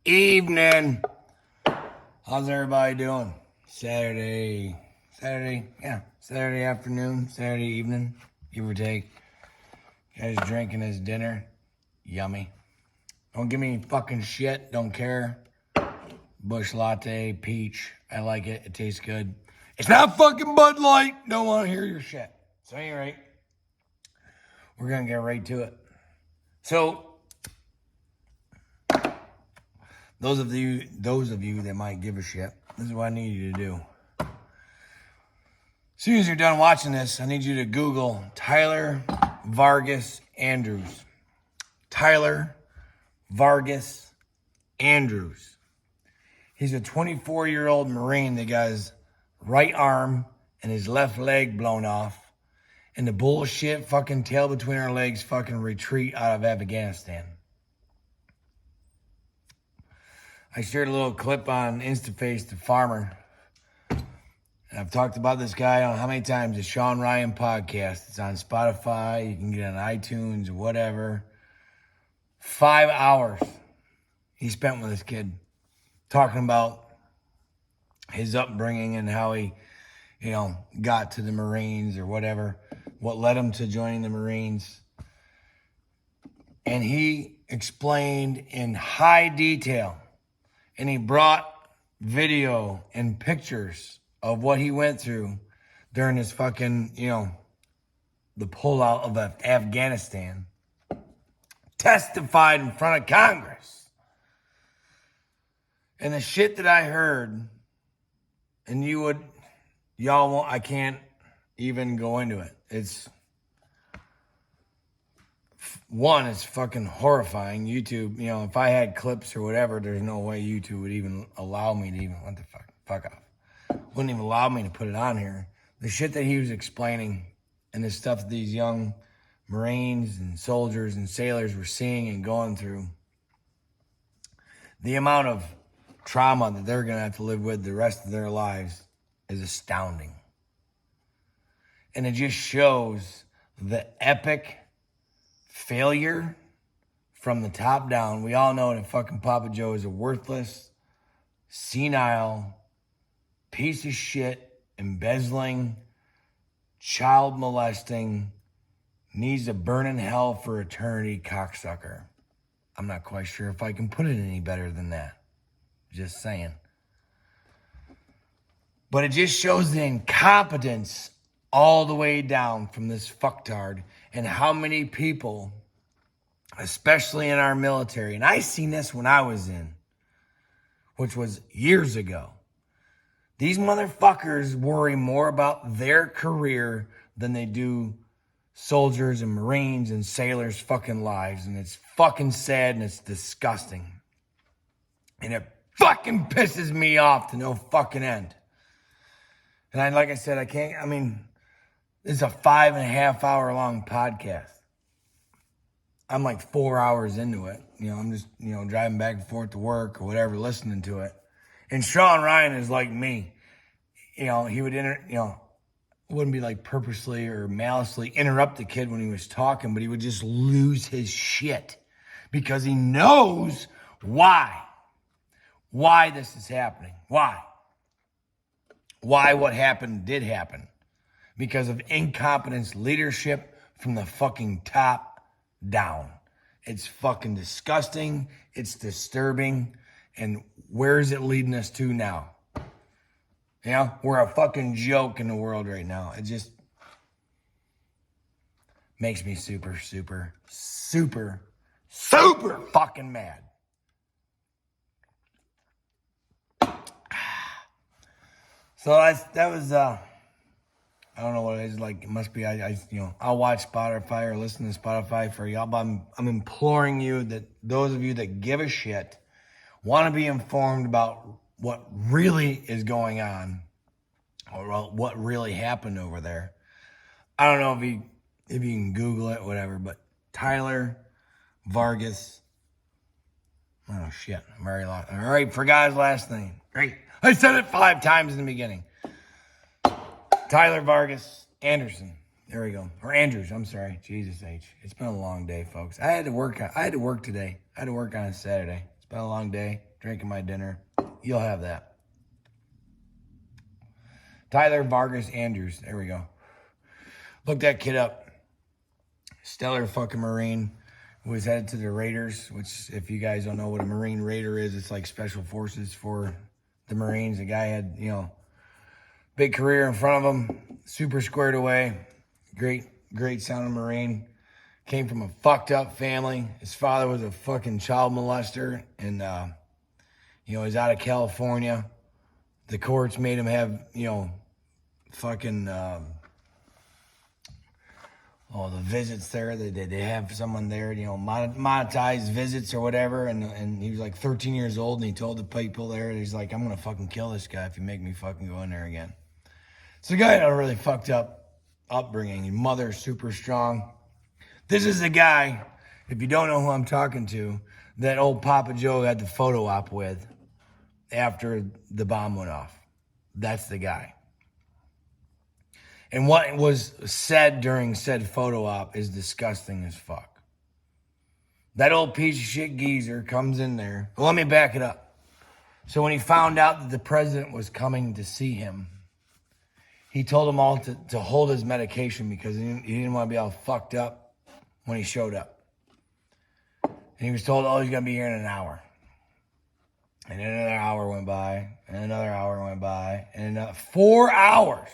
Evening. How's everybody doing? Saturday afternoon, Saturday evening, give or take. Guys drinking his dinner. Yummy. Don't give me fucking shit. Don't care. Bush latte, peach. I like it. It tastes good. It's not fucking Bud Light. Don't want to hear your shit. So anyway, we're going to get right to it. So, those of you that might give a shit, this is what I need you to do. As soon as you're done watching this, I need you to Google Tyler Vargas-Andrews. Tyler Vargas-Andrews. He's a 24-year-old Marine that got his right arm and his left leg blown off in the bullshit fucking tail between our legs fucking retreat out of Afghanistan. I shared a little clip on Instaface, the farmer. And I've talked about this guy on how many times, the Sean Ryan podcast. It's on Spotify. You can get it on iTunes, whatever. 5 hours he spent with this kid talking about his upbringing and how he, got to the Marines or whatever, what led him to joining the Marines. And he explained in high detail, and he brought video and pictures of what he went through during his fucking, the pullout of Afghanistan. Testified in front of Congress. And the shit that I heard, and I can't even go into it. It's fucking horrifying. YouTube, if I had clips or whatever, there's no way YouTube would even allow me to what the fuck off. Wouldn't even allow me to put it on here. The shit that he was explaining and the stuff that these young Marines and soldiers and sailors were seeing and going through. The amount of trauma that they're going to have to live with the rest of their lives is astounding. And it just shows the epic failure from the top down. We all know that fucking Papa Joe is a worthless, senile, piece of shit, embezzling, child molesting, needs to burn in hell for eternity cocksucker. I'm not quite sure if I can put it any better than that. Just saying. But it just shows the incompetence all the way down from this fucktard, and how many people, especially in our military, and I seen this when I was in, which was years ago. These motherfuckers worry more about their career than they do soldiers and Marines and sailors' fucking lives. And it's fucking sad and it's disgusting. And it fucking pisses me off to no fucking end. And like I said, this is a 5.5 hour long podcast. I'm like 4 hours into it. I'm just, driving back and forth to work or whatever, listening to it. And Sean Ryan is like me. He would wouldn't be like purposely or maliciously interrupt the kid when he was talking, but he would just lose his shit because he knows why this is happening. Why what happened did happen. Because of incompetence leadership from the fucking top down. It's fucking disgusting. It's disturbing. And where is it leading us to now? We're a fucking joke in the world right now. It just makes me super, super, super, super fucking mad. So that was, I don't know what it is. Like, it must be, I'll watch Spotify or listen to Spotify for y'all. But I'm imploring you that those of you that give a shit, want to be informed about what really is going on or what really happened over there. I don't know if you can Google it, whatever, but Tyler Vargas. Oh, shit. I'm already lost. All right, forgot his last name. Great. I said it 5 times in the beginning. Tyler Vargas-Anderson. There we go. Or Andrews, I'm sorry. Jesus H. It's been a long day, folks. I had to work today. I had to work on a Saturday. It's been a long day, drinking my dinner. You'll have that. Tyler Vargas-Andrews. There we go. Look that kid up. Stellar fucking Marine. Was headed to the Raiders, which, if you guys don't know what a Marine Raider is, it's like special forces for the Marines. The guy had, big career in front of him. Super squared away. Great sounding Marine. Came from a fucked up family. His father was a fucking child molester. And, he's out of California. The courts made him have, fucking... the visits there, they have someone there, monetized visits or whatever, and he was like 13 years old, and he told the people there, he's like, I'm gonna fucking kill this guy if you make me fucking go in there again. So the guy had a really fucked up upbringing. His mother, super strong. This is the guy, if you don't know who I'm talking to, that old Papa Joe had the photo op with after the bomb went off. That's the guy. And what was said during said photo op is disgusting as fuck. That old piece of shit geezer comes in there. Well, let me back it up. So when he found out that the president was coming to see him, he told them all to hold his medication because he didn't want to be all fucked up when he showed up. And he was told, he's going to be here in an hour. And then another hour went by, and another hour went by, and another 4 hours.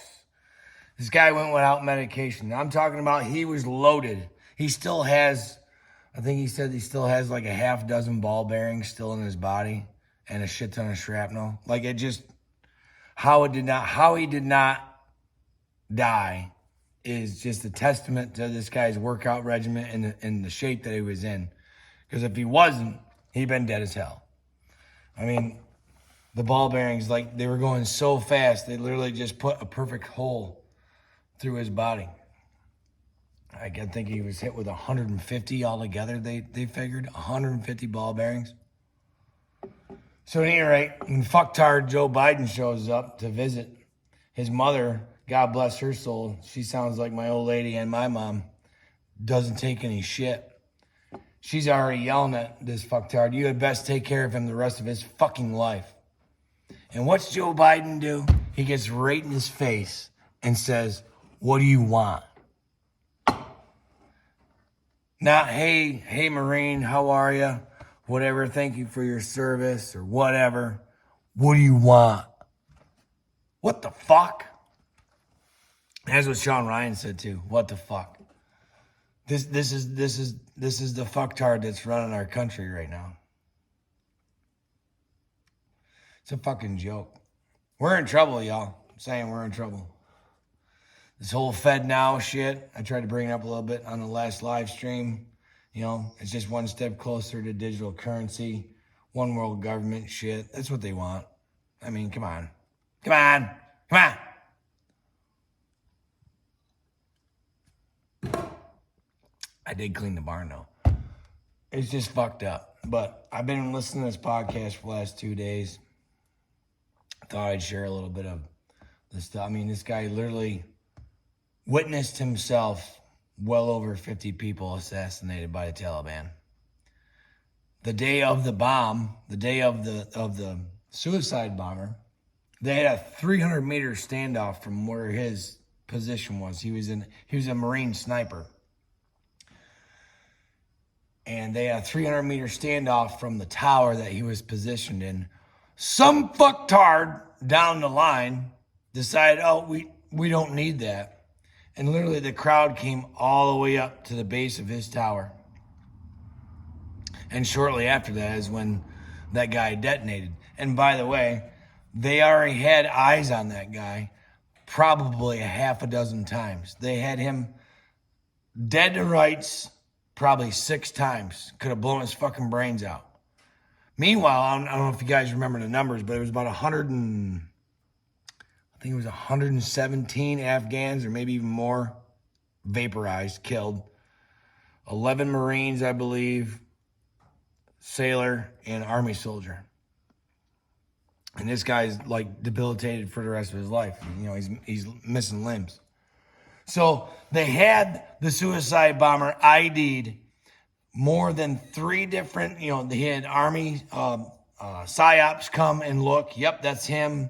This guy went without medication. I'm talking about he was loaded. He still has, I think he said he still has like a half dozen ball bearings still in his body and a shit ton of shrapnel. Like it just, how he did not die is just a testament to this guy's workout regimen and the shape that he was in. Because if he wasn't, he'd been dead as hell. I mean, the ball bearings, like they were going so fast, they literally just put a perfect hole through his body. I think he was hit with 150 altogether. They figured 150 ball bearings. So at any rate, when fucktard Joe Biden shows up to visit his mother, God bless her soul, she sounds like my old lady and my mom, doesn't take any shit. She's already yelling at this fucktard, you had best take care of him the rest of his fucking life. And what's Joe Biden do? He gets right in his face and says, what do you want? Not, hey, Marine, how are you? Whatever, thank you for your service or whatever. What do you want? What the fuck? That's what Sean Ryan said too. What the fuck? This is the fucktard that's running our country right now. It's a fucking joke. We're in trouble, y'all. I'm saying we're in trouble. This whole Fed now shit, I tried to bring it up a little bit on the last live stream. It's just one step closer to digital currency, one world government shit. That's what they want. I mean, come on. I did clean the barn though. It's just fucked up. But I've been listening to this podcast for the last 2 days. I thought I'd share a little bit of this stuff. I mean, this guy literally witnessed himself well over 50 people assassinated by the Taliban. The day of the bomb, the day of the suicide bomber, they had a 300-meter standoff from where his position was. He was a Marine sniper. And they had a 300-meter standoff from the tower that he was positioned in. Some fucktard down the line decided, we don't need that. And literally the crowd came all the way up to the base of his tower. And shortly after that is when that guy detonated. And by the way, they already had eyes on that guy probably a half a dozen times. They had him dead to rights probably 6 times. Could have blown his fucking brains out. Meanwhile, I don't know if you guys remember the numbers, but it was about 117 Afghans or maybe even more vaporized, killed. 11 Marines, I believe, sailor, and Army soldier. And this guy's like debilitated for the rest of his life. He's missing limbs. So they had the suicide bomber ID'd more than 3 different, they had army psyops come and look. Yep, that's him.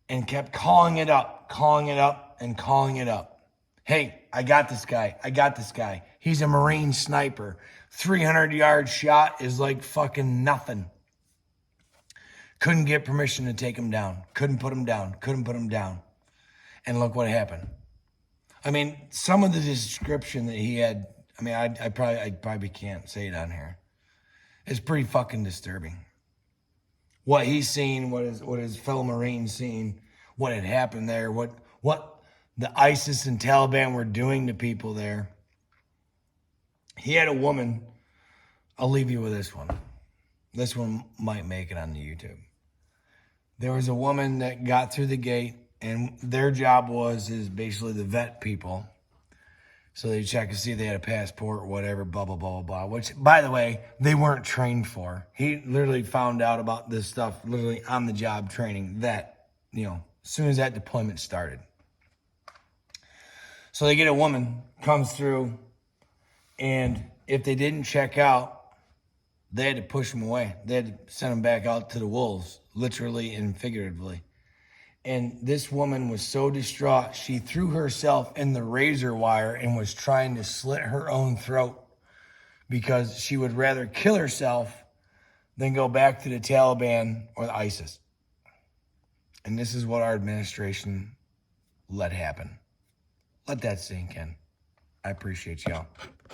And kept calling it up, and calling it up. Hey, I got this guy. I got this guy. He's a Marine sniper. 300-yard shot is like fucking nothing. Couldn't get permission to take him down. Couldn't put him down. Couldn't put him down. And look what happened. I mean, some of the description that he had, I mean, I probably can't say it on here. It's pretty fucking disturbing. What he's seen, what his fellow Marines seen, what had happened there, what the ISIS and Taliban were doing to people there. He had a woman. I'll leave you with this one. This one might make it on the YouTube. There was a woman that got through the gate, and their job is basically the vet people. So they check to see if they had a passport or whatever, blah, blah, blah, blah, which, by the way, they weren't trained for. He literally found out about this stuff literally on the job training that, as soon as that deployment started. So they get a woman, comes through, and if they didn't check out, they had to push them away. They had to send them back out to the wolves, literally and figuratively. And this woman was so distraught, she threw herself in the razor wire and was trying to slit her own throat because she would rather kill herself than go back to the Taliban or the ISIS. And this is what our administration let happen. Let that sink in. I appreciate y'all.